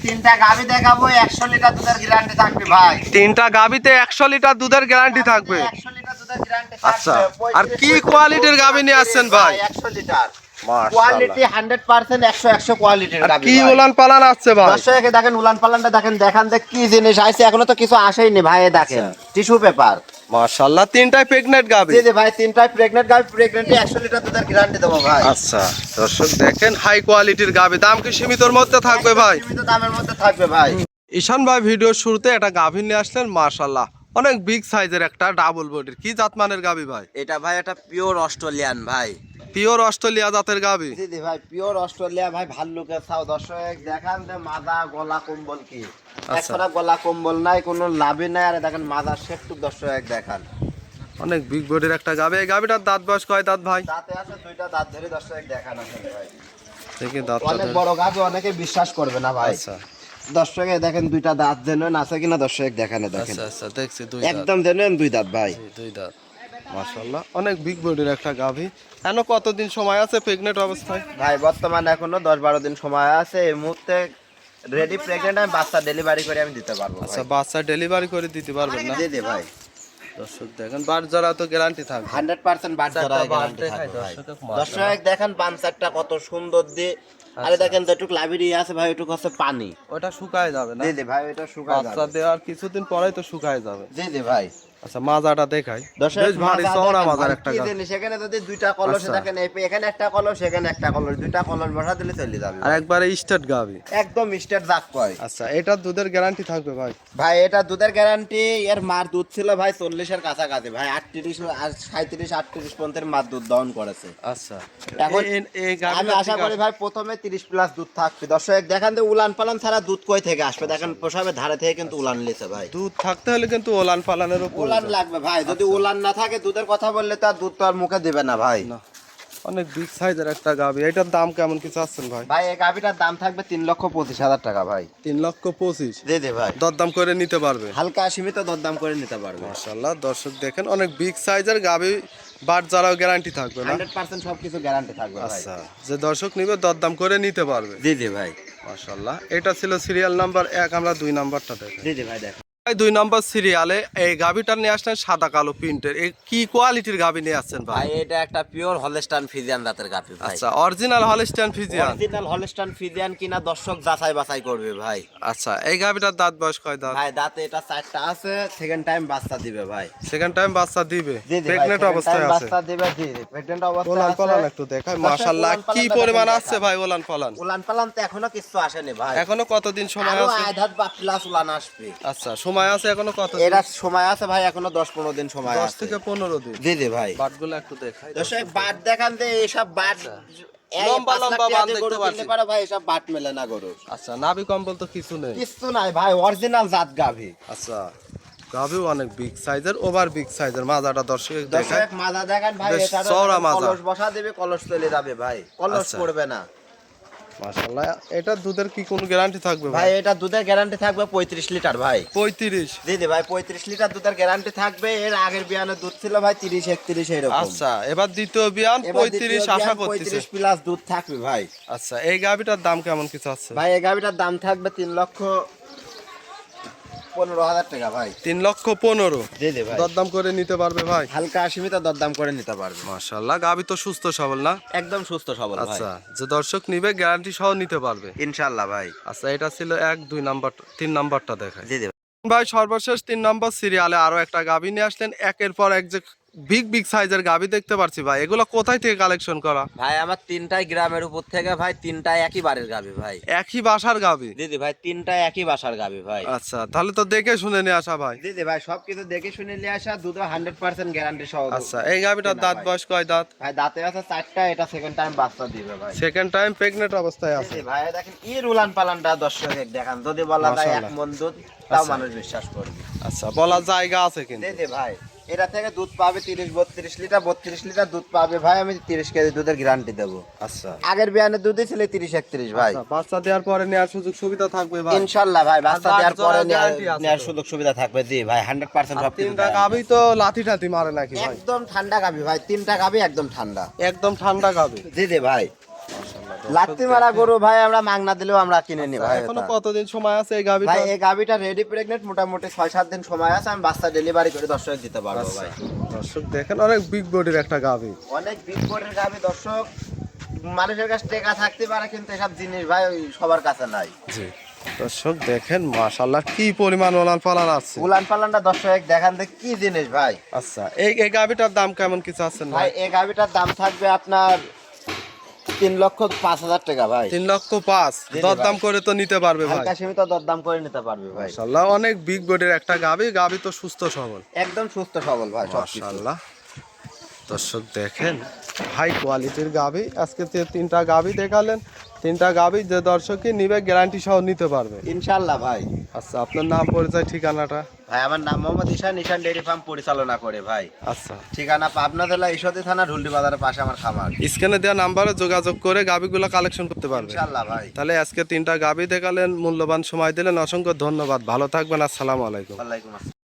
তিনটা গাভী দেখাবো 100 লিটার দুধের গ্যারান্টি থাকবে ভাই। তিনটা গাভীতে 100 লিটার দুধের গ্যারান্টি থাকবে। 100 লিটার দুধের গ্যারান্টি থাকবে। আচ্ছা, আর কি কোয়ালিটির গাভী নিয়ে আসছেন ভাই? 100 লিটার মাশাআল্লাহ, কোয়ালিটি 100% 100 কোয়ালিটির গাভী। কি উলান পালান আছে ভাই? দর্শক দেখেন উলান পালানটা দেখেন, দেখান যে কি জিনিস আইছে, এখনো তো কিছু আসেইনি ভাই। দেখেন টিস্যু পেপার। মাশাআল্লাহ, তিনটাই প্রেগন্যান্ট গাভী। জি জি ভাই, তিনটাই প্রেগন্যান্ট গাভী। প্রেগন্যান্টে 100 লিটার দুধের গ্যারান্টি দেবো ভাই। আচ্ছা দর্শক দেখেন হাই কোয়ালিটির গাভী। দাম কি সীমিতর মধ্যে থাকবে ভাই? সীমিত দামের মধ্যে থাকবে ভাই। ঈশান ভাই ভিডিওর শুরুতে একটা গাভী নিয়ে আসলেন, মাশাআল্লাহ অনেক বিগ সাইজের একটা ডাবল বডির। কি জাতমানের গাভী ভাই? এটা ভাই একটা পিওর অস্ট্রেলিয়ান ভাই। পিওর অস্ট্রেলিয়া জাতের গাভী। জি জি ভাই, পিওর অস্ট্রেলিয়া ভাই। ভাল্লুকের ছাও। দর্শক দেখান যে মাথা গলা কম্বল কি একটা গলা কম্বল নাই, কোনো লাভই নাই। আর দেখেন মাথার শেপটুক দর্শক দেখান, অনেক বিগ বডির একটা গাভী। এই গাভীটার দাঁত বয়স কয় দাঁত ভাই? দাঁতে আছে দুইটা দাঁত ধরে দর্শক দেখান আসেন ভাই। দেখি দাঁত অনেক বড় গাভী, অনেকে বিশ্বাস করবে না ভাই। আচ্ছা দর্শকে দেখেন দুইটা দাঁত জেনুইন আছে কিনা দর্শক দেখেন। দেখেন আচ্ছা আচ্ছা, দেখছি দুই একদম জেনুইন দুই দাঁত ভাই। দুই দাঁত। মাশাআল্লাহ অনেক বিগ বডির একটা গাভী। এখনো কতদিন সময় আছে প্রেগনেন্ট অবস্থায়? ভাই বর্তমানে এখনো 10-12 দিন সময় আছে। এই মুহূর্তে রেডি প্রেগন্যান্ট। আমি বাচ্চা ডেলিভারি করে আমি দিতে পারবো। আচ্ছা, বাচ্চা ডেলিভারি করে দিতে পারবেন না? জি জি ভাই, দর্শক দেখেন বাট যারা তো গ্যারান্টি থাকবে 100% বাট ধরা গ্যারান্টি থাকবে ভাই। দর্শক দেখেন বানসারটা কত সুন্দর দিয়ে। আরে দেখেন যেটুক লাভিরি আছে ভাই, ওটুক হচ্ছে পানি। ওটা শুকায় যাবে না? জি জি ভাই, এটা শুকায় যাবে। বাচ্চা দেওয়ার কিছুদিন পরেই তো শুকায় যাবে। জি জি ভাই। আচ্ছা, মাজাটা দেখাই। দর্শক বেশ ভারী চওড়া মাজার একটা কি গাভী। জিনিস, এখানে যদি দুইটা কলস দেখেন, এখানে একটা কলস, এখানে একটা কলস, দুইটা কলস বসা দিলে চলে যাবে। আর একবারে স্টেট গাভী। একদম স্টেট জাক কয়। আচ্ছা, এটা দুধের গ্যারান্টি থাকবে ভাই? ভাই এটা দুধের গ্যারান্টি। এর মার দুধ ছিল ভাই 40-এর কাছাকাছি ভাই। 37-38 পর্যন্ত মার দুধ দহন করেছে। আচ্ছা, এখন এই আমি আশা করি ভাই প্রথমে 30 প্লাস দুধ থাকবে। দর্শক দেখান যে উলান পালান ছাড়া দুধ কই থেকে আসবে। দেখেন প্রসাবের ধারে থেকে কিন্তু উলান লিছে ভাই। দুধ থাকতে হলে কিন্তু ওলান পালানের উপর উলান লাগবে ভাই। যদি উলান না থাকে দুধের কথা বললে তো আর দুধ তো আর মুখে দেবে না ভাই। অনেক বিগ সাইজের একটা গাভী। এটার দাম কেমন কিছু আছেন ভাই? ভাই এই গাভীটার দাম থাকবে 3,25,000 টাকা ভাই। 3,25,000? জি জি ভাই, দরদাম করে নিতে পারবে? হালকা সীমিত দরদাম করে নিতে পারবে। মাশাআল্লাহ দর্শক দেখেন অনেক বিগ সাইজের গাভী। বাট যারাও গ্যারান্টি থাকবে না? 100% সবকিছু গ্যারান্টি থাকবে ভাই। আচ্ছা, যে দর্শক নিবে দরদাম করে নিতে পারবে। জি জি ভাই। মাশাআল্লাহ, এটা ছিল সিরিয়াল নাম্বার 1। আমরা 2 নাম্বারটা দেখি। জি জি ভাই দেখ। 2 নাম্বার সিরিয়ালে এই গাভীটা নিয়ে আসছেন সাদা কালো প্রিন্টের। এই কি কোয়ালিটির গাভী নিয়ে আসছেন ভাই? ভাই এটা একটা পিওর হলস্টাইন ফ্রিজিয়ান জাতের গাভী ভাই। আচ্ছা, original Holstein Friesian. Original Holstein Friesian কিনা দর্শক যাচাই বাছাই করবে ভাই। আচ্ছা, এই গাভীটার দাঁত বয়স কয় দাঁত? ভাই দাঁতে এটা 4টা আছে। সেকেন্ড টাইম বাচ্চা দিবে ভাই। সেকেন্ড টাইম বাচ্চা দিবে? জি জি, প্রেগন্যান্ট অবস্থায় আছে? বাচ্চা দিবে। জি জি, প্রেগন্যান্ট অবস্থায় ওলান আছে। পালান একটু দেখাই। মাশাআল্লাহ কি পরিমাণ আছে ভাই ওলান পালান। উলান পালান তো এখনো কিছু আসেনি ভাই। এখনো কতদিন সময় আরো আছে? আধাত বা প্লাস উলান আসবে। আচ্ছা, সময় আছে এখনো কত? এরা সময় আছে ভাই, এখনো 10-15 দিন সময় 10 আছে। থেকে 15 দিন। জি জি ভাই। বাটগুলো একটু দেখাই। দর্শক বাট দেখান যে এইসব বাট লম্বা লম্বা বাট দেখতে পাচ্ছি। কিনতে পারে ভাই, এসব বাট মেলে না গরুর। আচ্ছা, নাভি কম্বল তো কিছু নেই? কিছু নাই ভাই, অরিজিনাল জাত গাভী। আচ্ছা, গাভীও অনেক বিগ সাইজের, ওভার বিগ সাইজের। মাজাটা দর্শক দেখাই। দর্শক মাজা দেখেন ভাই, বেশ এটা চওড়া মাজা। কলস বসা দেবে, কলস চলে যাবে ভাই, কলস আচ্ছা। পড়বে না। মাশাআল্লাহ, এটা দুধের কি কোনো গ্যারান্টি থাকবে ভাই ভাই? এটা দুধের গ্যারান্টি থাকবে 35 লিটার ভাই। 35? জি জি ভাই, 35 লিটার দুধের গ্যারান্টি থাকবে। এর আগের বিয়ানের দুধ ছিল ভাই 30-31 এরকম। আচ্ছা, এবার দ্বিতীয় বিয়ান এবার দ্বিতীয় 35 আশা বিয়ান করতেছি। 35 প্লাস দুধ থাকবে ভাই। আচ্ছা, এই গাভীটার দাম কেমন কিছু আছে ভাই এই গাভীটার দাম থাকবে 3,15,000 টাকা ভাই। 3,15,000? জি জি ভাই, দরদাম করে নিতে পারবে ভাই? হালকা সীমিত দরদাম করে নিতে পারবে। মাশাআল্লাহ, গাভী তো সুস্থ সবল না? একদম সুস্থ সবল ভাই। আচ্ছা, যে দর্শক নিবে গ্যারান্টি সহ নিতে পারবে ইনশাআল্লাহ ভাই। আচ্ছা, এটা ছিল 1, 2 নাম্বার। 3 নাম্বারটা দেখাই। জি জি ভাই সর্বশেষ 3 নাম্বার সিরিয়ালে আরো একটা গাভী নিয়ে আসলেন। একের পর এক যে বিগ বিগ সাইজের গাভী দেখতে পাচ্ছি ভাই, এগুলো কোথায় থেকে কালেকশন করা? ভাই আমার 3টাই গ্রামের উপর থেকে ভাই, 3টাই একই বাড়ির গাভী ভাই। একই বাসার গাভী? জি জি ভাই, 3টাই একই বাসার গাভী ভাই। আচ্ছা, তাহলে তো দেখে শুনে নিয়ে আসা ভাই। জি জি ভাই, সবকিছু দেখে শুনে নিয়ে আসা। দুধ 100% গ্যারান্টি সহ। আচ্ছা, এই গাভীটার দাঁত বয়স কয় দাঁত? ভাই দাঁতে আছে 4টা। এটা সেকেন্ড টাইম বাচ্চা দিবে ভাই। সেকেন্ড টাইম প্রেগনেন্ট অবস্থায় জি আছে। জি ভাই দেখেন এর উলান পালানটা দর্শক দেখান। যদি বলা যায় এক মাশাআল্লাহ। মন দুধ, তাও আচ্ছা। মানুষ বিশ্বাস করবে। আচ্ছা, বলার জায়গা আছে কিন্তু। জি জি ভাই, এটা থেকে দুধ পাবে 30-32 লিটার। 32 লিটার দুধ পাবে ভাই। আমি 30 কেজি দুধের গ্যারান্টি দেবো। আচ্ছা, আগের বিয়ানের দুধই ছিল 30-31 ভাই। আচ্ছা, বাচ্চা দেওয়ার পরে নেওয়ার সুযোগ সুবিধা থাকবে ভাই? ইনশাআল্লাহ ভাই, বাচ্চা আর দেওয়ার পরে guarantee আছে নেওয়ার তো? সুযোগ সুবিধা থাকবে। জি ভাই, 100% আর সব কিছু। 3টা গাভী তো লাথি টাথি মারে নাকি ভাই? একদম ঠান্ডা গাভী ভাই। 3টা গাভী একদম ঠান্ডা। একদম ঠান্ডা গাভী। জি জি ভাই। মাশাআল্লাহ লাত্তি মারা গরু ভাই আমরা মাগনা দিলেও আমরা কিনে নি ভাই। এখনো কতদিন সময় আছে এই গাবিটা? ভাই এই গাবিটা রেডি প্রেগনেন্ট, মোটামুটি 6-7 দিন সময় আছে, আমি বাচ্চা ডেলিভারি করে দর্শক দিতে পারবো ভাই। দর্শক দেখেন অনেক বিগ বডির একটা গাবি। অনেক বিগ বডির গাবি দর্শক, মানুষের কাছে টাকা থাকতে পারে কিন্তু এসব জিনিস ভাই ওই সবার কাছে নাই। জি দর্শক দেখেন মাশাআল্লাহ কি পরিমাণ ওলান পালান আছে। উলান পালানটা দর্শক দেখান যে কি জিনিস ভাই। আচ্ছা এই গাবিটার দাম কেমন কি চাচ্ছেন ভাই এই গাবিটার দাম থাকবে আপনার 3,05,000 টাকা ভাই। 3,05,000 দরদাম করে তো নিতে পারবে ভাই? হালকা সীমিত দরদাম করে নিতে পারবে ভাই। মাশাআল্লাহ অনেক বিগ বডির একটা গাবি তো সুস্থ সবল, একদম সুস্থ সবল ভাই সব কিছু। মাশাআল্লাহ দর্শক দেখেন হাই কোয়ালিটির গাবি। আজকে 3টা গাবি দেখালেন, 3টা গাবি যে দর্শকই নিবে গ্যারান্টি সহ নিতে পারবে ইনশাআল্লাহ ভাই। আচ্ছা আপনার নাম পরিচয় ঠিকানাটা? ভাই আমার নাম মোহাম্মদ ঈশান, ঈশান ডেইরি ফার্ম পরিচালনা করে ভাই। আচ্ছা ঠিকানা পাবনা জেলা ঈশ্বরদী থানা ঢুলডি বাজারের পাশে আমার খামার। স্ক্রিনে দেওয়া নাম্বারে যোগাযোগ করে গাবিগুলো কালেকশন করতে পারবে ইনশাআল্লাহ ভাই। তাহলে আজকে 3টা গাবি দেখালেন, মূল্যবান সময় দিলেন, অসংখ্য ধন্যবাদ। ভালো থাকবেন, আসসালামু আলাইকুম। ওয়ালাইকুম আসসালাম।